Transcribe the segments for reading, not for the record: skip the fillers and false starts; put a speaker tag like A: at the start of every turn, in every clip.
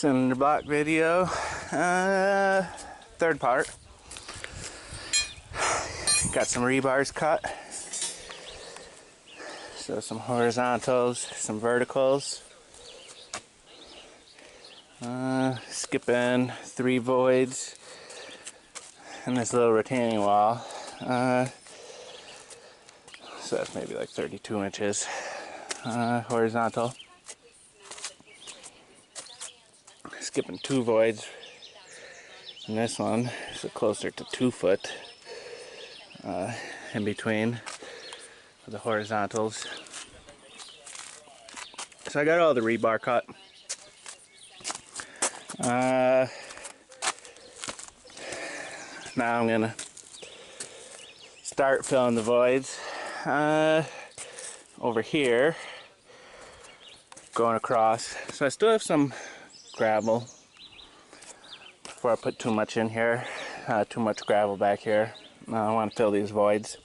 A: Cinder block video, third part. Got some rebars cut, so some horizontals, some verticals. Skipping 3 voids and this little retaining wall. So that's maybe like 32 inches horizontal. Skipping 2 voids in this one, so closer to 2 foot in between the horizontals. So I got all the rebar cut. Now I'm gonna start filling the voids over here, going across. So I still have some gravel before I put too much in here, too much gravel back here. Now I want to fill these voids.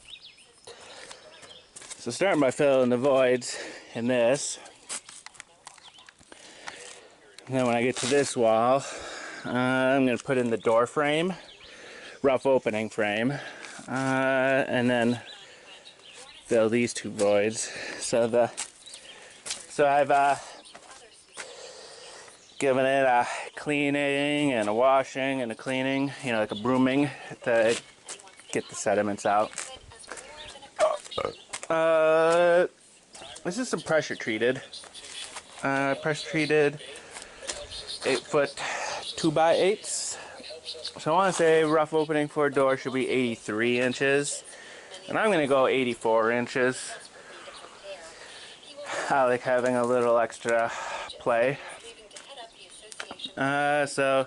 A: So starting by filling the voids in this, and then when I get to this wall, I'm going to put in the door frame, rough opening frame, and then fill these 2 voids. So I've given it a cleaning and a washing and a cleaning, you know, like a brooming to get the sediments out. This is some pressure treated 8-foot 2x8s. So I want to say rough opening for a door should be 83 inches, and I'm going to go 84 inches. I like having a little extra play. So,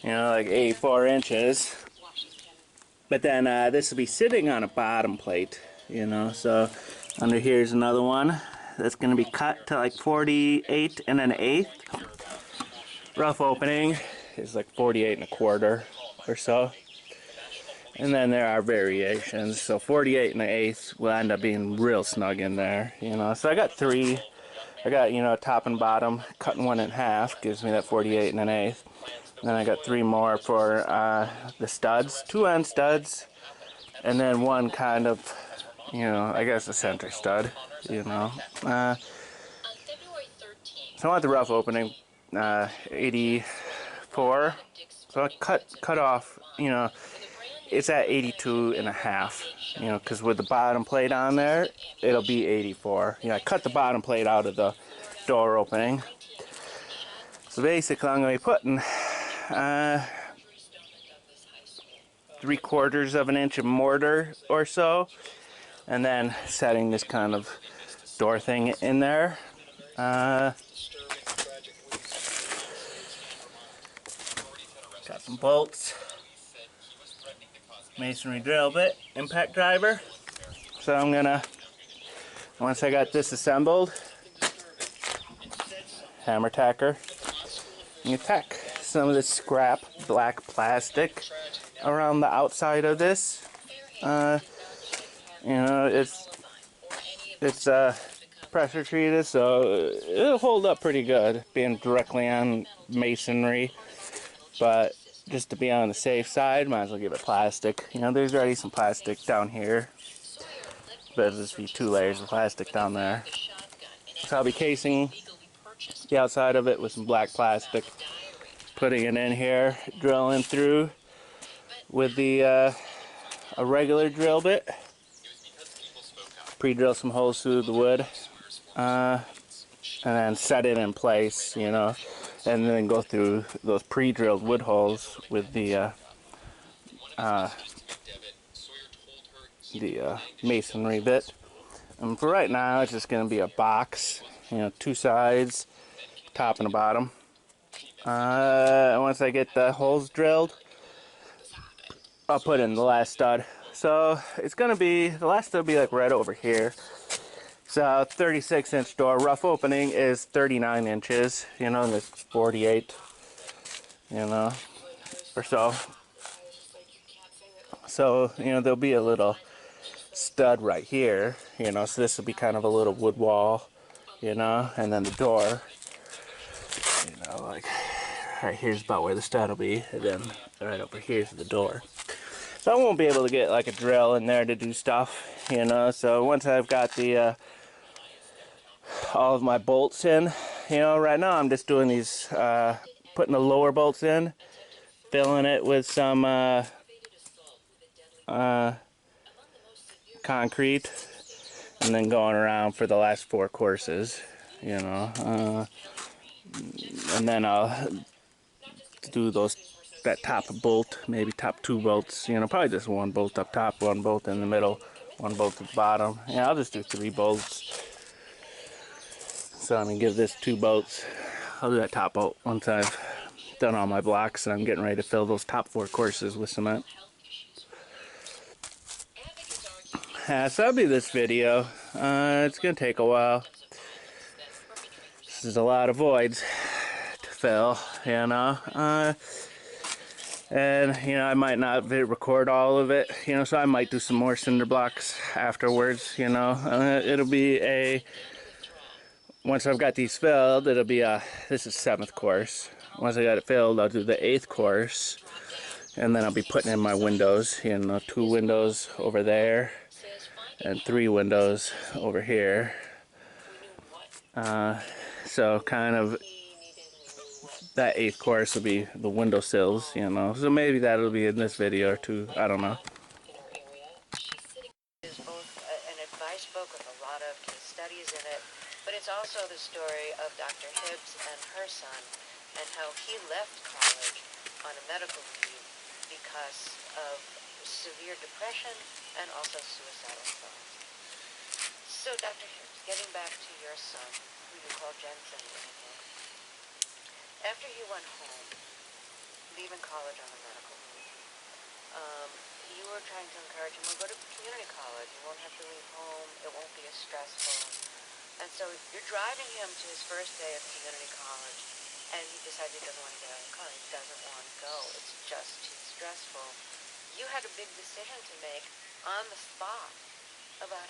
A: you know, like 84 inches. But then this will be sitting on a bottom plate, you know. So under here's another one that's going to be cut to like 48 and an eighth. Rough opening is like 48 1/4 or so. And then there are variations. So 48 and an eighth will end up being real snug in there, you know. So I got 3. I got, you know, top and bottom, cutting 1 in half gives me that 48 and an eighth. And then I got 3 more for the studs, 2 end studs, and then 1 kind of, you know, I guess a center stud, you know. So I want the rough opening 84. So I cut off, you know, it's at 82 and a half, you know, because with the bottom plate on there, it'll be 84. You know, I cut the bottom plate out of the door opening. So basically I'm going to be putting 3/4 of an inch of mortar or so, and then setting this kind of door thing in there. Got some bolts, masonry drill bit, impact driver. So I'm gonna, once I got this assembled, hammer tacker, and you tack some of this scrap black plastic around the outside of this. You know, it's pressure treated, so it'll hold up pretty good being directly on masonry. But just to be on the safe side, might as well give it plastic. You know, there's already some plastic down here, but there's just be 2 layers of plastic down there. So I'll be casing the outside of it with some black plastic, putting it in here, drilling through with the a regular drill bit. Pre-drill some holes through the wood, and then set it in place, you know, and then go through those pre-drilled wood holes with the masonry bit. And for right now, it's just going to be a box, you know, 2 sides, top and a bottom. Once I get the holes drilled, I'll put in the last stud. So it's going to be, the last stud will be like right over here. So 36-inch door, rough opening is 39 inches, you know, and it's 48, you know, or so. So, you know, there'll be a little stud right here, you know, so this will be kind of a little wood wall, you know, and then the door, you know, like right here's about where the stud will be, and then right over here's the door. So I won't be able to get like a drill in there to do stuff, you know. So once I've got the all of my bolts in, you know, right now I'm just doing these, putting the lower bolts in, filling it with some concrete, and then going around for the last 4 courses, you know. And then I'll do that top bolt, maybe top 2 bolts, you know, probably just 1 bolt up top, 1 bolt in the middle, 1 bolt at the bottom. Yeah, I'll just do 3 bolts. So I'm gonna give this 2 bolts. I'll do that top bolt once I've done all my blocks and I'm getting ready to fill those top 4 courses with cement. So that'll be this video. It's gonna take a while. This is a lot of voids to fill, you know. And you know, I might not record all of it, you know, so I might do some more cinder blocks afterwards, you know. It'll be once I've got these filled, it'll be this is 7th course. Once I got it filled, I'll do the 8th course, and then I'll be putting in my windows, you know, 2 windows over there and 3 windows over here. So kind of that 8th course will be the windowsills, you know. So maybe that'll be in this video or 2. I don't know.
B: Is both an advice book with a lot of case studies in it, but it's also the story of Dr. Hibbs and her son and how he left college on a medical leave because of severe depression and also suicidal thoughts. So Dr. Hibbs, getting back to your son, who you call Jensen in the book, after he went home, leaving college on a medical leave, you were trying to encourage him, well, go to community college. You won't have to leave home. It won't be as stressful. And so you're driving him to his first day of community college, and he decides he doesn't want to get out of college. He doesn't want to go. It's just too stressful. You had a big decision to make on the spot about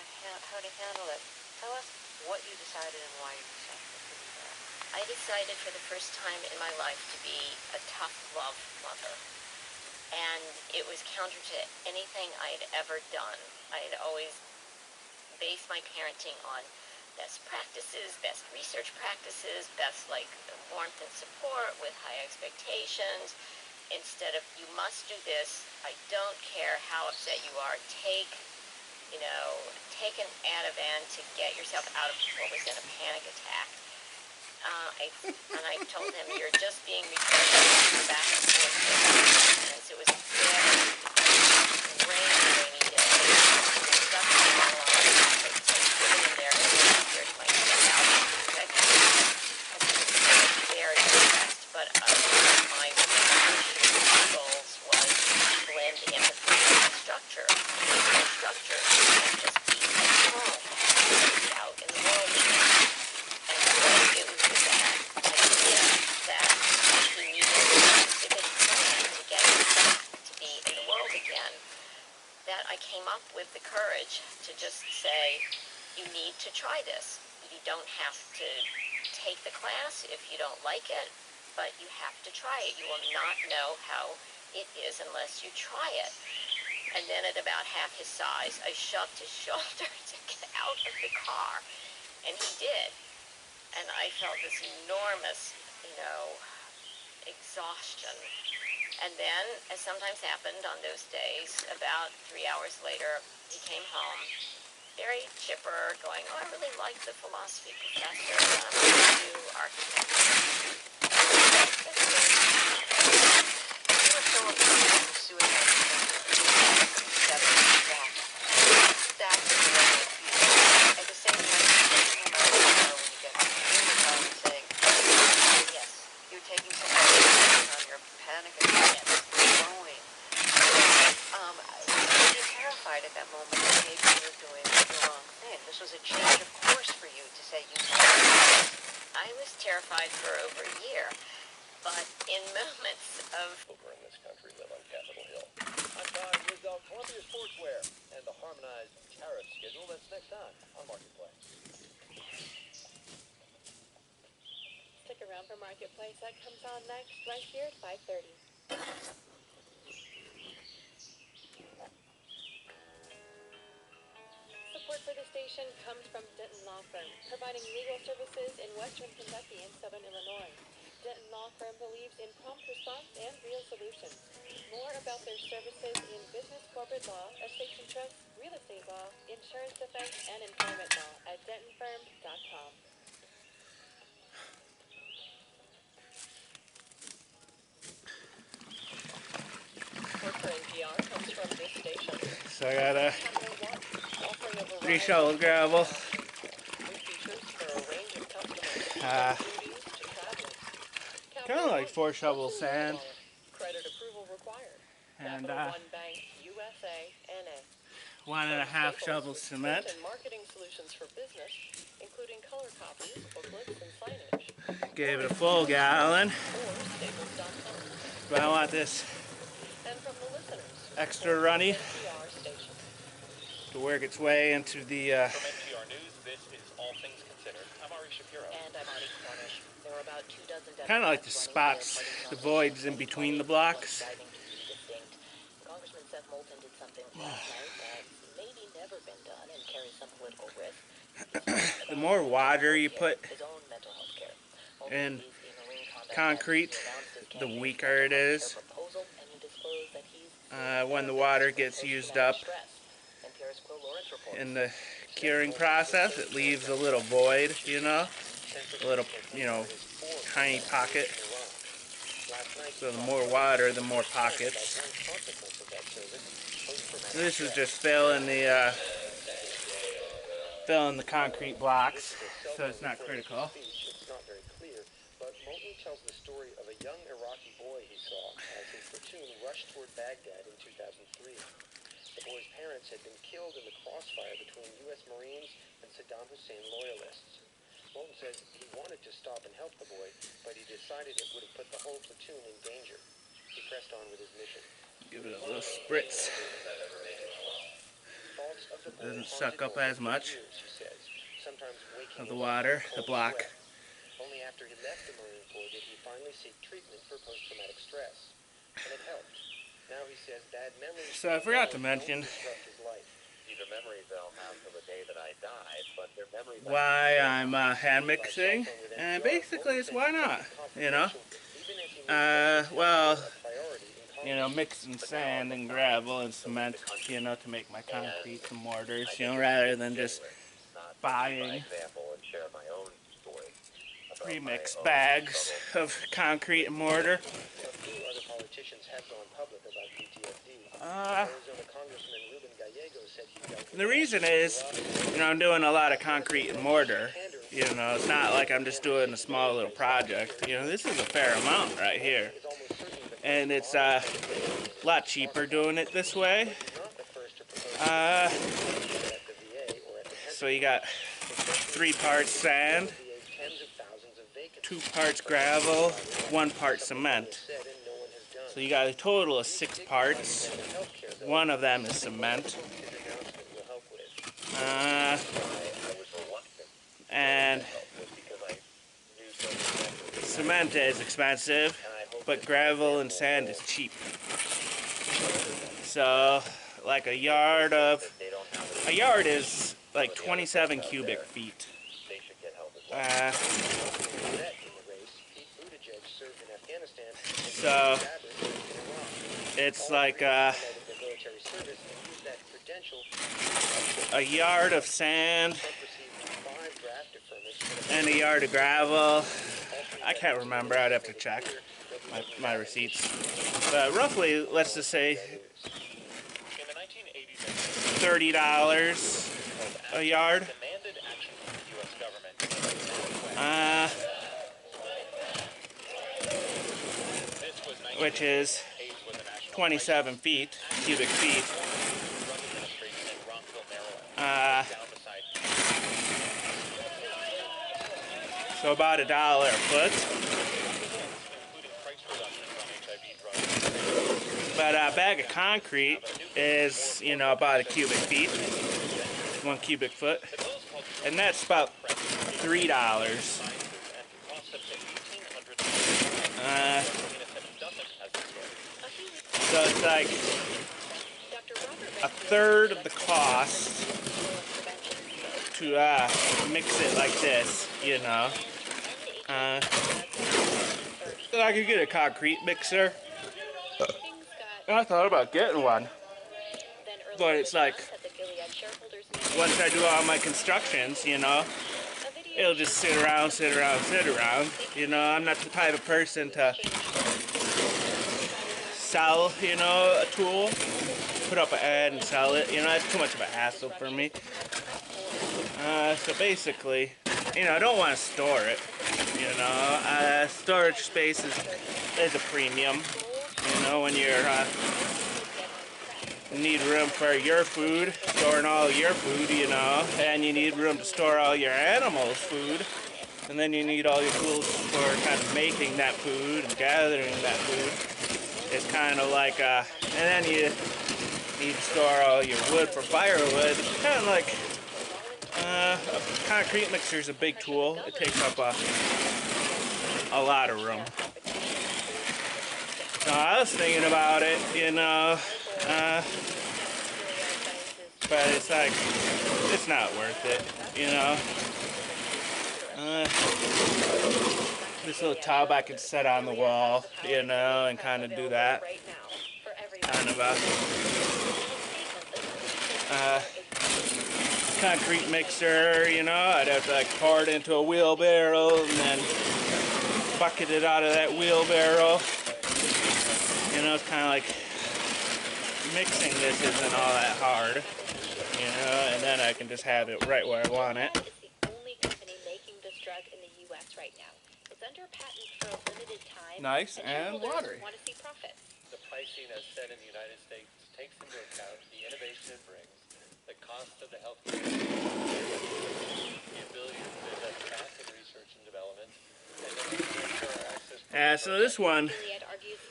B: how to handle it. Tell us what you decided and why you decided to do that.
C: I decided for the first time in my life to be a tough love mother. And it was counter to anything I had ever done. I had always based my parenting on best practices, best research practices, best like warmth and support with high expectations. Instead of, you must do this, I don't care how upset you are, take an Ativan to get yourself out of what was in a panic attack. I told him, you're just being retarded back and forth. And so it was a very rainy day. Stuff was going on. I was sitting in there and I scared myself out. I was very depressed, but my goals was to blend empathy and structure. Structure and just be at home, be out in the world again. And so it was with that idea that we needed a specific plan to get back to be in the world again, that I came up with the courage to just say, you need to try this. You don't have to take the class if you don't like it, but you have to try it. You will not know how it is unless you try it. And then at about half his size, I shoved his shoulder to get out of the car. And he did. And I felt this enormous, exhaustion. And then, as sometimes happened on those days, about 3 hours later, he came home, very chipper, going, oh, I really like the philosophy professor, and I'm going to do architecture.
B: You were so afraid of suicide. At the same time, thinking about when you get to community college, saying, yes, you're taking some medication on your panic attack, you're going. Were you terrified at that moment that maybe you were doing the wrong thing? This was a change of course for you to say you know.
C: I was terrified for over a year, but in moments of...
D: Over in this country live on Capitol Hill. I'm Todd Rizal, Columbia Sportswear, and the harmonized tariff schedule. That's next time on Marketplace.
E: Stick around for Marketplace. That comes on next, right here at 5:30. Support for the station comes from Denton Law Firm, providing legal services in Western Kentucky and Southern Illinois. Denton Law Firm believes in prompt response and real solutions. More about their services in business, corporate law, estates and trusts, real estate law, insurance defense, and employment law at dentonfirm.com. Support for NPR comes from this station.
A: So I got
E: Capital One, offering a
A: 3
E: variety
A: shovels of gravel.
E: of features for a range of customers, from activities to traveling.
A: Kind of like 4 shovels sand.
E: Credit approval required.
A: And
E: Capital One Bank, USA, NA.
A: 1.5 shovels cement.
E: And marketing solutions for business, including color copies, booklets, and signage.
A: Gave it a full gallon.
E: Or Staples.com.
A: But I want this
E: And from the listeners,
A: extra runny
E: NPR station.
A: to work its way into the
D: From NPR News, this is All Things Considered. I'm Ari Shapiro.
E: And I'm Artie Cornish. There were about 24
A: kind of like the spots, the voids in between the blocks.
E: Congressman Seth Moulton did something last night that maybe never been done and carries some political risk.
A: The more water you put
E: His own mental health care.
A: in
E: He's a Marine combat
A: concrete,
E: vet. He announced his
A: the
E: campaign
A: weaker it is.
E: proposal, and he disclosed that he's
A: When the water gets used up
E: NPR's Quill Lawrence reports.
A: in the curing process, it leaves a little void, you know, a little, you know, tiny pocket. So the more water, the more pockets. This is just filling the concrete blocks, so it's not critical.
D: It's not very clear, but Moulton tells the story of a young Iraqi boy he saw as his platoon rushed toward Baghdad in 2003. The boy's parents had been killed in the crossfire between U.S. Marines and Saddam Hussein loyalists. Moulton says he wanted to stop and help the boy, but he decided it would have put the whole platoon in danger. He pressed on with his mission.
A: Give it a little spritz.
D: Thoughts of the boy
A: Doesn't
D: haunted
A: suck up
D: Moulton
A: as much
D: for years, he says, sometimes waking
A: of the
D: him up
A: water,
D: in
A: the
D: cold
A: block.
D: sweat. Only after he left the Marine Corps did he finally seek treatment for post-traumatic stress. And it helped. Now he says bad memories
A: So I forgot to mention
D: disrupt his life. These are memories they'll have till the day that I die, but they're memories
A: why I'm hand mixing, and basically it's why not, you know. Well, you know, mixing sand and gravel and cement, you know, to make my concrete and mortars, you know, rather than just buying pre-mixed bags of concrete and mortar.
D: A few other politicians have gone public about PTSD.
A: Uh,
D: Arizona Congressman Ruben Gallego said he dealt with
A: The reason is, you know, I'm doing a lot of concrete and mortar. You know, it's not like I'm just doing a small little project. You know, this is a fair amount right here.
D: is almost certainly the
A: And it's a lot cheaper doing it this way.
D: not the first to propose
A: Uh,
D: at the VA or at the
A: so you got 3 parts sand,
D: VA tens of thousands of vacancies
A: 2 parts gravel, 1 part cement.
D: said and no one has done.
A: So you got a total of 6 parts.
D: Healthcare, though,
A: 1 of them is cement.
D: his announcement will help with.
A: Uh, and cement is expensive, but gravel and sand is cheap. So, like a yard is like 27 cubic feet.
D: They should get help as well.
A: Uh,
D: Vet in the race, Pete Buttigieg served in Afghanistan and
A: so
D: Abbott served in Iraq.
A: it's like
D: Cited their military service and used that credential.
A: a yard of sand
D: Trump received 5 draft deferments for
A: and a yard of gravel. I can't remember, I'd have to check my receipts. But roughly, let's just say
D: in the 1980s
A: $30 a yard.
D: demanded action from the U.S. government. This was
A: Which is
D: 1980s was a national
A: 27 cubic feet.
D: drug administration in Rockville, Maryland.
A: Uh,
D: Down beside
A: so about $1 a foot.
D: including price reductions on HIV drugs.
A: But a bag of concrete is, you know, about a cubic feet, 1 cubic foot, and that's about $3.
D: And cost of
A: like a third of the cost to mix it like this, you know. I could get a concrete mixer. I thought about getting one, but it's like once I do all my constructions, you know, it'll just sit around. You know, I'm not the type of person to sell, you know, a tool, put up an ad and sell it. You know, that's too much of a hassle for me. So basically, you know, I don't want to store it. You know, storage space is a premium. You know, when you're you need room for your food, storing all your food, you know, and you need room to store all your animals' food, and then you need all your tools for kind of making that food and gathering that food. It's kind of like, and then you need to store all your wood for firewood. It's kind of like a concrete mixer is a big tool. It takes up a lot of room. So I was thinking about it, you know, but it's like, it's not worth it, you know. This little tub I could set on the wall, you know, and kind of do that. Kind of concrete mixer, you know. I'd have to like pour it into a wheelbarrow and then bucket it out of that wheelbarrow. You know, it's kind of like mixing this isn't all that hard, you know, and then I can just have it right where I want it.
E: It's the only company making this drug in the U.S. right now. It's under patent for a limited time.
A: Nice and
E: shareholders
A: watery.
E: want to see profits.
D: The pricing, as said in the United States, takes into account the innovation it brings, the cost of the healthcare, the ability to invest fast in research and development, and then ensure access.
A: So this one,
E: Gilead argues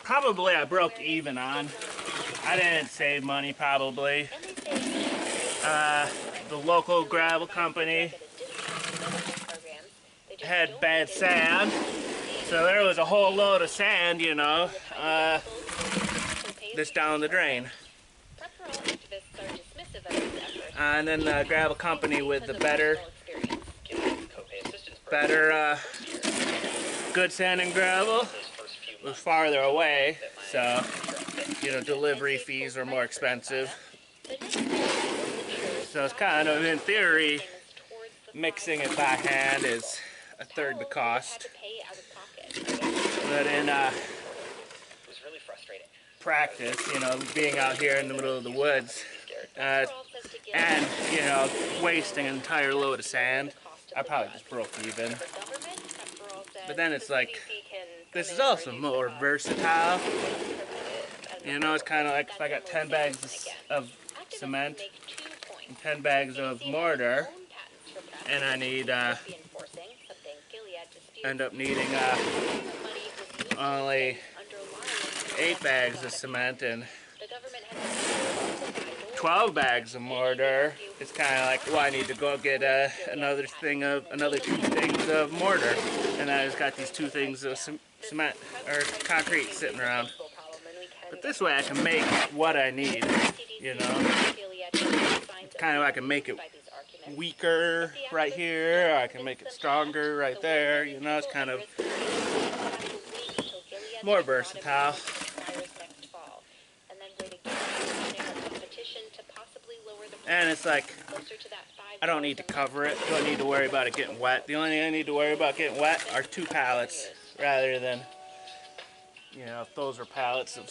A: probably I broke even on. I didn't save money probably. The local gravel company had bad sand, so there was a whole load of sand, you know, just down the drain. And then the gravel company with the better good sand and gravel was farther away, so, you know, delivery fees were more expensive. So it's kind of, in theory, mixing it by hand is a third the cost. But in practice, you know, being out here in the middle of the woods, and, you know, wasting an entire load of sand, I probably just broke even. But then it's like, this is also more versatile. You know, it's kind of like if I got 10 bags of cement and 10 bags of mortar, and I need, end up needing only 8 bags of cement and 12 bags of mortar. It's kind of like, well, I need to go get another 2 things of mortar, and I just got these 2 things of cement or concrete sitting around. But this way I can make what I need, you know. Kind of I can make it weaker right here, or I can make it stronger right there, you know. It's kind of more versatile. And it's like, I don't need to cover it, don't need to worry about it getting wet. The only thing I need to worry about getting wet are 2 pallets, rather than, you know, if those were pallets of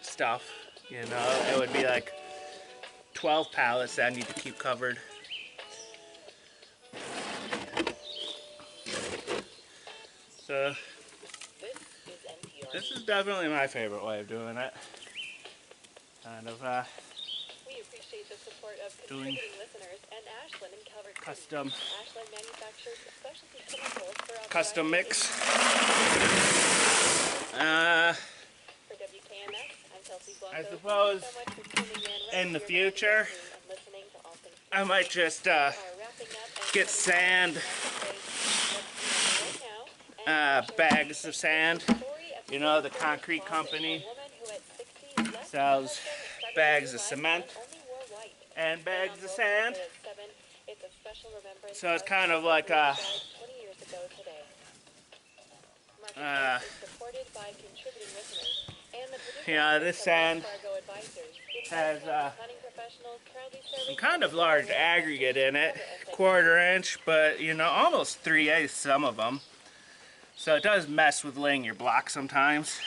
A: stuff, you know, it would be like 12 pallets that I need to keep covered. So, this is definitely my favorite way of doing it. Kind of,
E: We appreciate the support of
A: doing
E: contributing listeners and Ashland and Calvert City.
A: custom
E: Ashland manufactures specialty chemicals for a
A: custom
E: variety
A: mix.
E: For WKMS, I'm Kelsey Blanco.
A: I suppose
E: Thank you so much for tuning in
A: in the
E: right
A: future,
E: here and listening to all things
A: I might just
E: wrapping up and
A: get sand,
E: right now.
A: bags of sand, You know, the concrete company
E: A woman who at 60 left
A: sells
E: her husband,
A: bags of
E: studied
A: cement
E: but only wore white.
A: and bags of sand.
E: At 7, it's a special remembrance
A: So it's
E: of
A: kind of
E: who
A: like
E: died 20 years ago today. Marketplace is supported by contributing listeners and the producer
A: yeah, this
E: of
A: sand
E: Wells Fargo Advisors.
A: has
E: Planning professionals proudly
A: some
E: serving
A: kind of large aggregate in it, 1/4 inch, but you know, almost 3/8 some of them. So it does mess with laying your block sometimes.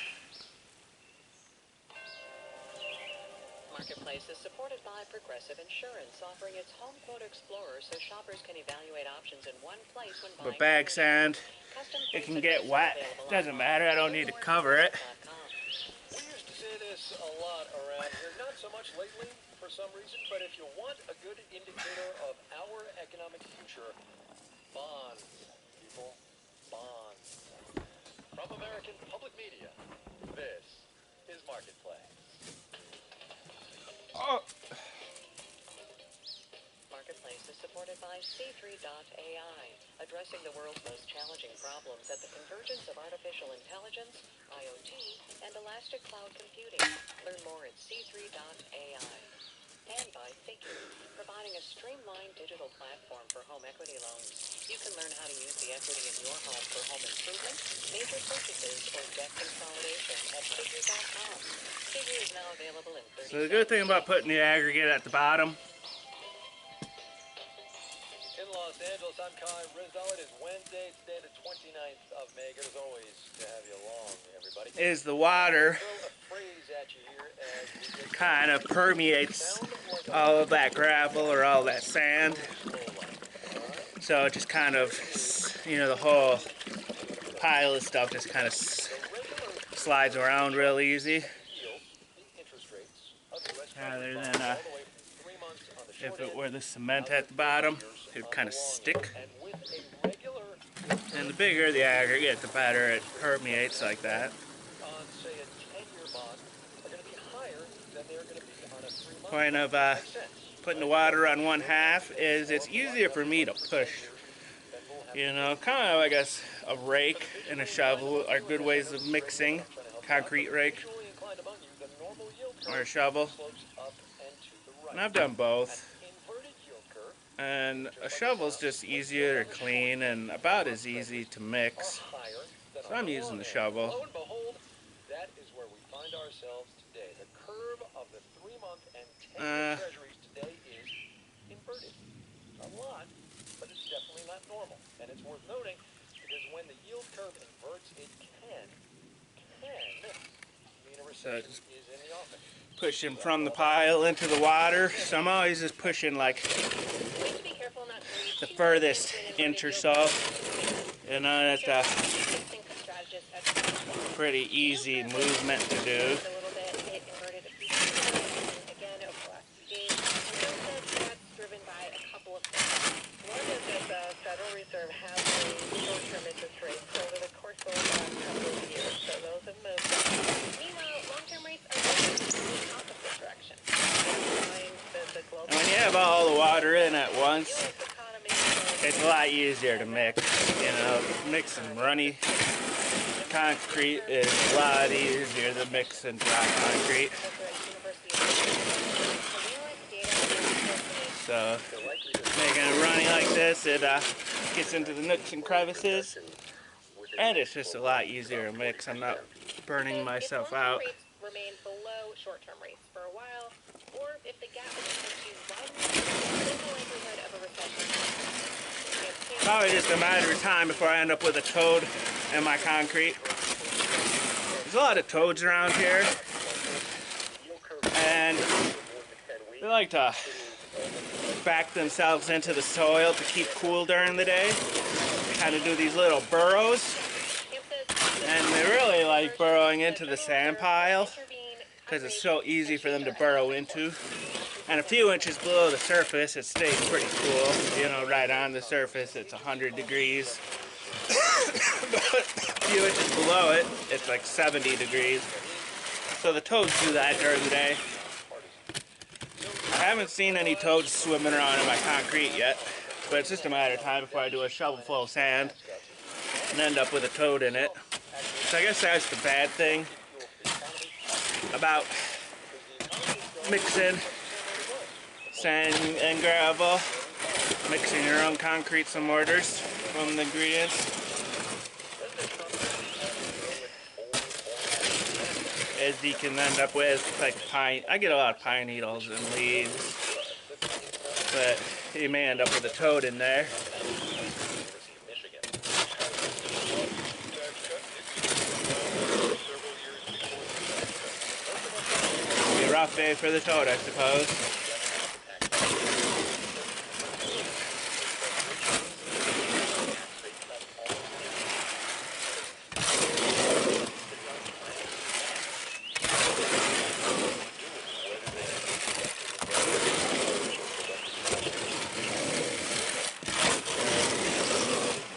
B: Marketplace is supported by Progressive Insurance, offering its Home Quote Explorer so shoppers can evaluate options in one place when buying.
A: But bag sand,
B: Custom
A: it can
B: quotes
A: get
B: are
A: wet.
B: available
A: Doesn't
B: online.
A: matter, I don't need to cover it.
D: We used to say this a lot around here, not so much lately for some reason, but if you want a good indicator of our economic future, bonds, people, bonds. From American Public Media, this is Marketplace.
A: Oh,
B: Marketplace is supported by C3.ai, addressing the world's most challenging problems at the convergence of artificial intelligence, IoT, and elastic cloud computing. Learn more at C3.ai. And by Figure, providing a streamlined digital platform for home equity loans. You can learn how to use the equity in your home for home improvement, major purchases, or debt consolidation at Figure.com. Figure is now available in 30
A: so the good thing about putting the aggregate at the bottom
D: In Los Angeles, I'm Kai Rizal. It is Wednesday, today the 29th of May. Good as always to have you along, everybody.
A: is the water
D: Throw a phrase at you here as we get
A: kind of permeates all of that gravel or all that sand. So it just kind of, you know, the whole pile of stuff just kind of slides around real easy. Rather than if it were the cement at the bottom, it would kind of stick. And the bigger the aggregate, the better it permeates like that.
D: on, say, a 10-year bond are going to be higher than they're going to be on a 3-month.
A: Point of putting the water on 1/2 is it's easier for me to push. You know, kind of I guess a rake and a shovel are good ways of mixing. Concrete rake
D: Usually inclined among you, the normal yield
A: or a
D: curve
A: shovel.
D: slopes up and to the right.
A: And I've done both.
D: Inverted yield curve
A: And a shovel's just easier to clean and about as easy to mix.
D: are higher than
A: So
D: on
A: I'm
D: the
A: using
D: long
A: the
D: end.
A: shovel.
D: Lo and behold, that is where we find ourselves today. The curve of the 3-month and 10-year treasuries today is inverted. A lot, but it's definitely not normal. And it's worth noting because when the yield curve inverts, it can mean a recession
A: just
D: is in the offing.
A: Pushing from the pile into the water. So I'm always just pushing like
E: We have to be careful not to reach
A: the
E: too
A: furthest
E: much into an
A: inch or
E: inverted
A: so. You know, that's a
E: fixed income strategist at
A: pretty easy movement to do.
E: a little bit. It inverted a few times again over the last few days. And that's driven by a couple of things. One is that the Federal Reserve has raised short-term interest rates over the course of the last couple of years. So those have moved up. Meanwhile, long-term rates are moving in the opposite direction. The global
A: And when you have all the water in at once,
E: U.S. economy is
A: it's a lot easier to mix. You know, mixing runny concrete is a lot easier than mixing dry concrete. So making it runny like this, it gets into the nooks and crevices, and it's just a lot easier to mix. I'm not burning myself out.
E: Rates remain below short-term rates for a while, or if the gap between the two widens, there's no likelihood of a recession.
A: Probably just a matter of time before I end up with a toad in my concrete. There's a lot of toads around here, and they like to back themselves into the soil to keep cool during the day. They kind of do these little burrows, and they really like burrowing into the sand pile because it's so easy for them to burrow into. And a few inches below the surface, it stays pretty cool. You know, right on the surface, it's 100 degrees. But a few inches below it, it's like 70 degrees. So the toads do that during the day. I haven't seen any toads swimming around in my concrete yet, but it's just a matter of time before I do a shovel full of sand and end up with a toad in it. So I guess that's the bad thing about mixing sand and gravel, mixing your own concretes and mortars from the ingredients, as you can end up with like pine. I get a lot of pine needles and leaves, but you may end up with a toad in there. Be a rough day for the toad, I suppose.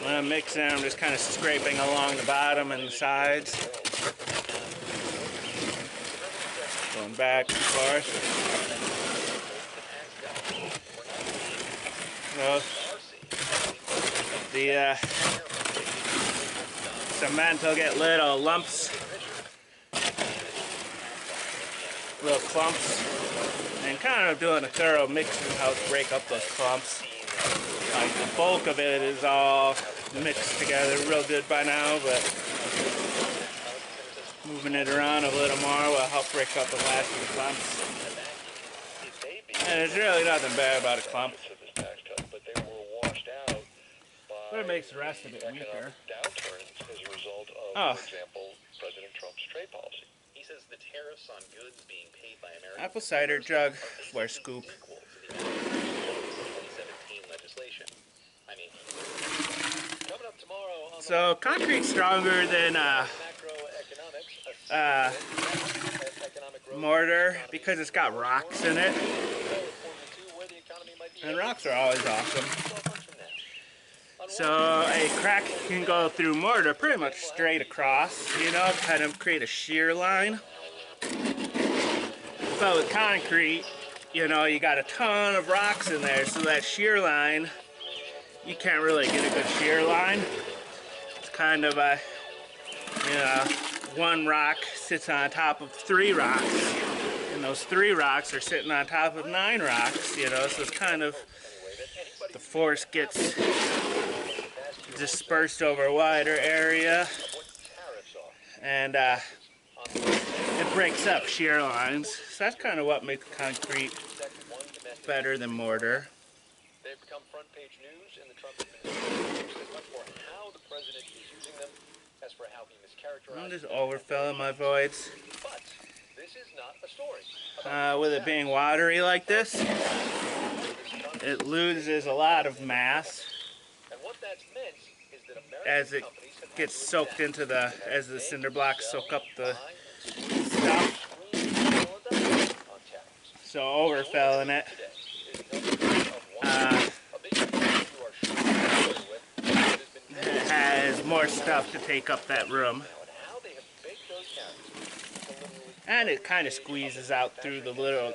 A: When I'm mixing, I'm just kind of scraping along the bottom and the sides. Going back and forth. So, the cement will get little lumps, little clumps, and kind of doing a thorough mixing helps break up those clumps. Like the bulk of it is all mixed together real good by now, but moving it around a little more will help break up the last of the clumps. And there's really nothing bad about a clump, but it makes the rest of it weaker. Oh.
D: For example, President Trump's trade policy. He says the tariffs on goods being paid by American
A: Apple cider jug for a scoop.
D: equal to the 2017 legislation. I mean, coming up tomorrow on
A: So concrete's stronger than mortar because it's got rocks in it, and rocks are always awesome. So a crack can go through mortar pretty much straight across, you know, kind of create a shear line. But with concrete, you know, you got a ton of rocks in there, so that shear line, you can't really get a good shear line. It's kind of a, you know, one rock sits on top of 3 rocks, and those 3 rocks are sitting on top of 9 rocks, you know, so it's kind of, the force gets dispersed over a wider area, and it breaks up shear lines. So that's kind of what makes concrete better than mortar.
D: They've become front page news in the Trump administration. As much for how the president is using them as for how he mischaracterized.
A: I'm just overfilling my voids.
D: But this is not a story.
A: With it being watery like this, it loses a lot of mass
D: And what that's meant is that American
A: as it
D: companies have
A: gets soaked into the, as the cinder blocks soak up the stuff. So overfilling it it has more stuff to take up that room, and it kind of squeezes out through the little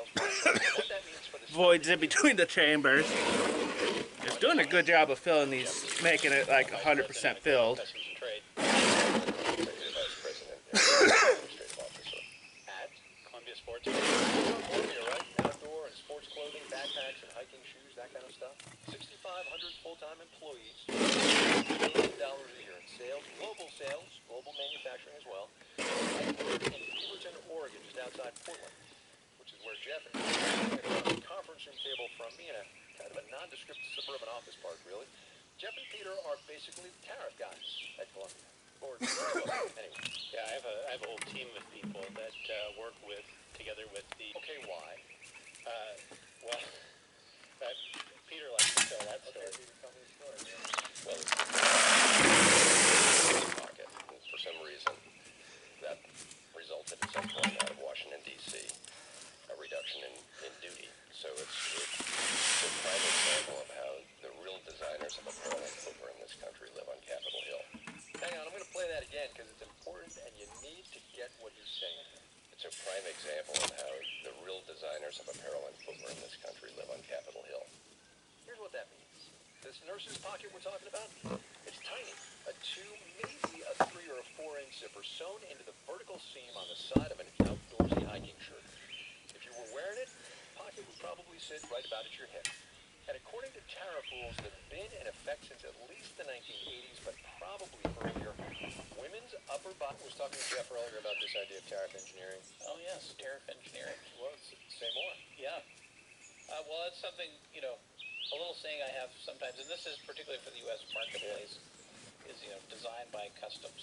A: voids in between the chambers. It's doing a good job of filling these, making it like 100% filled.
D: Sports. Right? Outdoor and sports clothing, backpacks and hiking shoes, that kind of stuff. 6,500 full-time employees, $1 billion a year in sales, global manufacturing as well. In Beaverton, Oregon, just outside Portland, which is where Jeff and Peter, across the conference room table from me in a kind of a nondescript suburban office park, really. Jeff and Peter are basically the tariff guys at Columbia. Or anyway.
F: Yeah, I have a whole team of people that work with together with the.
D: Okay, why?
F: Well, Peter likes to tell that story.
D: Okay, tell me the story.
F: Well, pocket. For some reason, that resulted at some point out of Washington D.C. a reduction in duty. So it's a prime example of how the real designers of apparel and footwear in this country live on Capitol Hill.
D: Hang on, I'm going to play that again because it's important and you need to get what he's saying.
F: It's a prime example of how the real designers of apparel and footwear in this country live on Capitol Hill.
D: Here's what that means. This nurse's pocket we're talking about, it's tiny. A 2, maybe a 3 or a 4 inch zipper
G: sewn into the vertical seam on the side of an outdoorsy hiking shirt. If you were wearing it, the pocket would probably sit right about at your hip. And according to tariff rules that have been in effect since at least the 1980s, but probably earlier, women's upper body...
D: I was talking to Jeff earlier about this idea of tariff engineering.
H: Oh, yes, tariff engineering.
D: Well, say more.
H: Yeah. Well, it's something, a little saying I have sometimes, and this is particularly for the U.S. marketplace, is, designed by customs.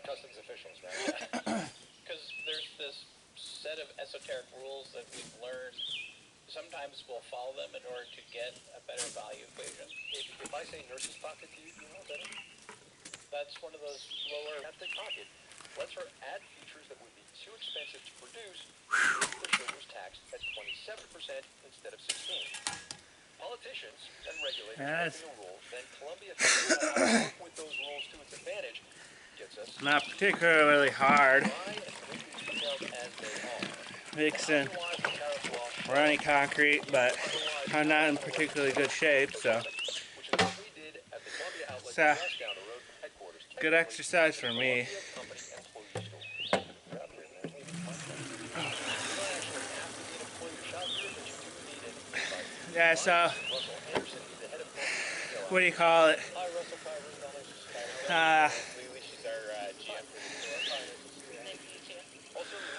D: Customs officials, right?
H: Because there's this set of esoteric rules that we've learned. Sometimes we'll follow them in order to get a better value equation.
D: If I say nurse's pocket to you, do you know better?
H: That's one of those lower...
G: At the pocket lets her add features that would be too expensive to produce if the shirt was taxed at 27% instead of 16%. Politicians and regulators
A: Yes.
G: making the rules, then Columbia figures out how to work with those rules to its advantage. Gets us
A: Not particularly hard.
G: try and make these details as they are.
A: Mixing
G: Otherwise, the tariff law,
A: running concrete, but I'm not in particularly good shape, so
G: which is what we did at the Columbia outlet
A: It's,
G: just down the road from headquarters.
A: good exercise for me.
G: Columbia Company employee store. You don't actually have to be an employee shop here, but you do need it.
A: Yeah, so
G: Russell Anderson, he's the head of corporate
A: what do you call it?
D: Hi, Russell Carver's down there.
H: She's our GM for the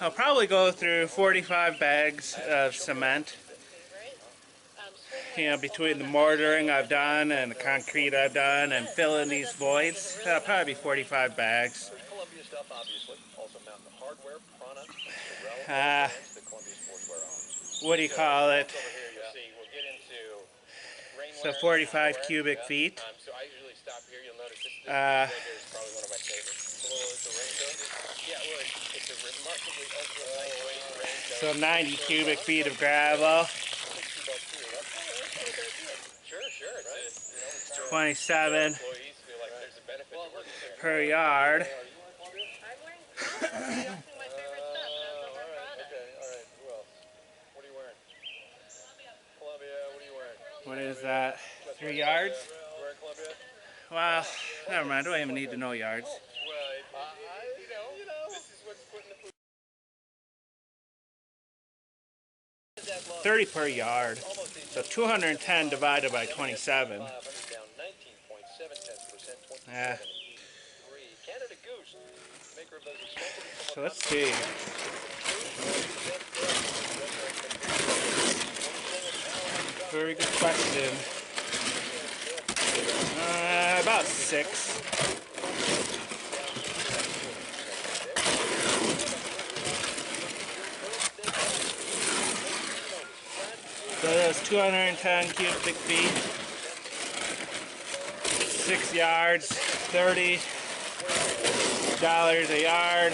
H: store.
A: I'll probably go through 45 bags of cement. Between the mortaring I've done and the concrete I've done and filling these voids, that'll probably be 45 bags.
G: There's Columbia stuff, obviously. Also Mountain Hardware, Prana, Sorel,
A: Uh,
G: and the Columbia Sportswear arms.
A: What do you call it?
D: Over here, you'll see, we'll get into
A: So
D: rainwear.
A: 45
D: outerwear.
A: cubic feet.
D: So I usually stop here. You'll notice this
A: Uh,
D: right here is probably one of my favorites. It's a raincoat. Yeah, well, it's a remarkably ultra lightweight raincoat.
A: So 90 cubic feet of gravel,
D: Sure. It's
A: 27
D: employees feel like there's a benefit to working there.
A: per yard.
E: I'm wearing Prada. It's actually my favorite stuff, and I love Prada.
D: Okay, all right. Who else? What are you wearing? Columbia. What are you wearing?
A: What is that? 3 yards?
D: You wearing Columbia?
A: Well, never mind. I don't even need to know yards.
D: Well, this is what's putting the food.
A: 30 per yard. So 210 divided by 27.
G: Down 19.7%,
A: Yeah.
G: 23. Canada Goose, maker of those expensive...
A: So let's see. Very good question. About 6. So that's 210 cubic feet. 6 yards, $30 a yard.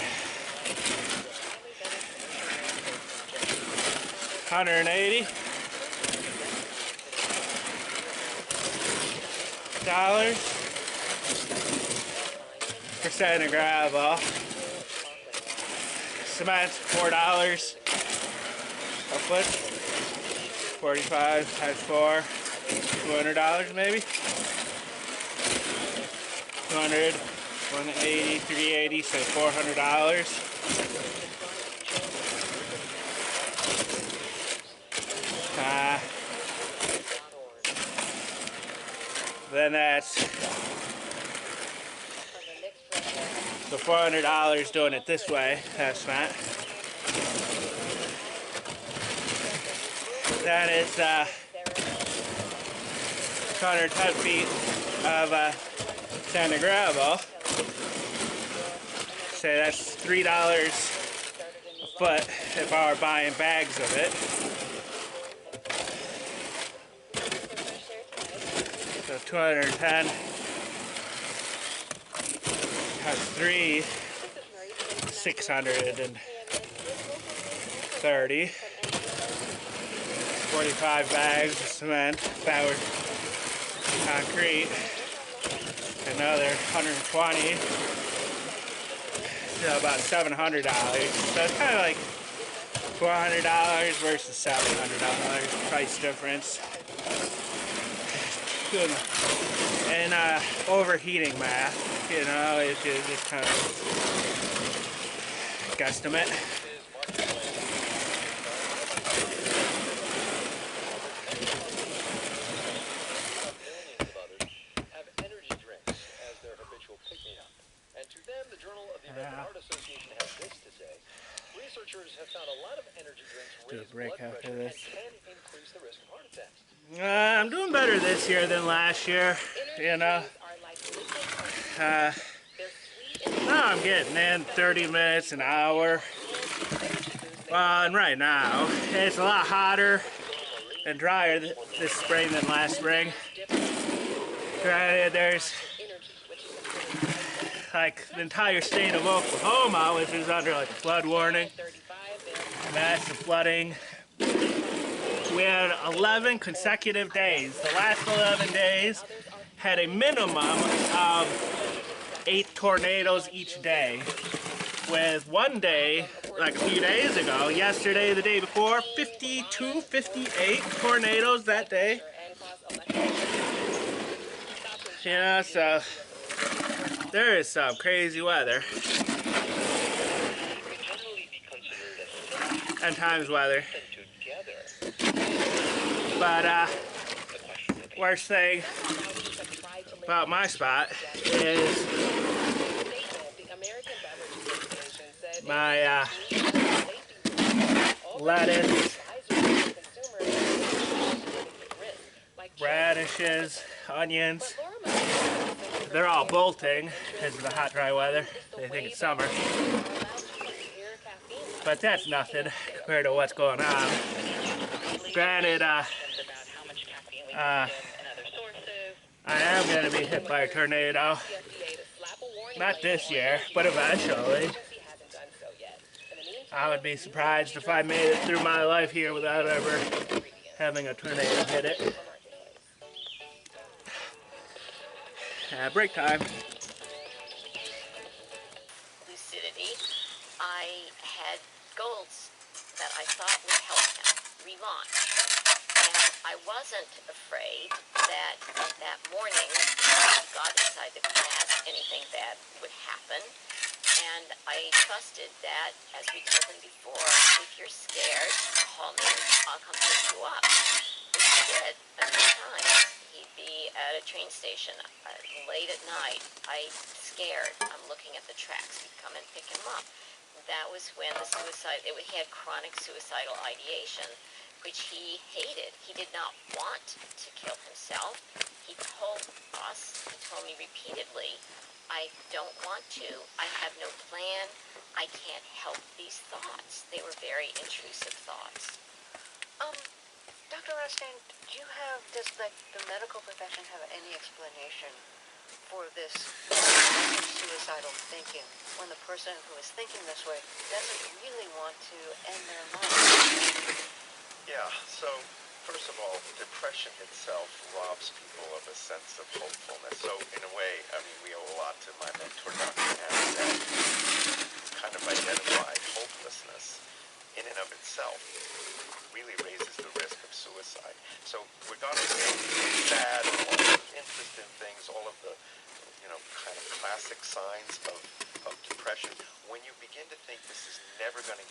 A: 180 dollars per set of gravel. Cement $4 a foot. 45 times 4, $200 maybe. 200, 180, 380, so $400. Then that's so $400 doing it this way. That's not. Then it's 210 feet of sand and gravel. Say that's $3 a foot if I were buying bags of it. So 210 times 3, 630. 45 bags of cement, powered concrete, another 120, so about $700. So it's kind of like $400 versus $700 price difference. Good. and overheating math, you know, it's just kind of guesstimate.
G: Is marketplace. Millions of others have energy drinks as their habitual pick-me-up. And to them, the Journal of the American Heart Association has this to say. Researchers have found a lot of energy drinks raise blood pressure and can increase the risk of heart attacks.
A: I'm doing better this year than last year, you know. Now I'm getting in 30 minutes, an hour. Well, and right now, it's a lot hotter and drier this spring than last spring. Granted, there's like the entire state of Oklahoma, which is under like a flood warning, massive flooding. We had 11 consecutive days. The last 11 days had a minimum of 8 tornadoes each day. With one day, like a few days ago, yesterday, the day before, 52, 58 tornadoes that day. You know, so there is some crazy weather. And times weather. But worst thing about my spot is my lettuce, radishes, onions. They're all bolting because of the hot, dry weather. They think it's summer. But that's nothing compared to what's going on. Granted, I am going to be hit by a tornado. Not this year, but eventually. I would be surprised if I made it through my life here without ever having a tornado hit it. Break time.
C: Lucidity. I had goals that I thought would help him relaunch. And I wasn't afraid that that morning, when he got inside the class, anything bad would happen. And I trusted that, as we told him before, if you're scared, call me, I'll come pick you up. Which he did a few times. He'd be at a train station late at night. I'm scared. I'm looking at the tracks. He'd come and pick him up. That was when the he had chronic suicidal ideation, which he hated. He did not want to kill himself. He told me repeatedly, I don't want to. I have no plan. I can't help these thoughts. They were very intrusive thoughts.
B: Dr. Rothstein, does the medical profession have any explanation for this suicidal thinking when the person who is thinking this way doesn't really want to end their life?
I: Yeah, so first of all, depression itself robs people of a sense of hopefulness. So in a way, I mean, we owe a lot to my mentor, Dr. Hans, that kind of identified hopelessness in and of itself really raises the risk of suicide. So regardless of sad, all of the interest in things, all of the, kind of classic signs of depression, when you begin to think this is never going to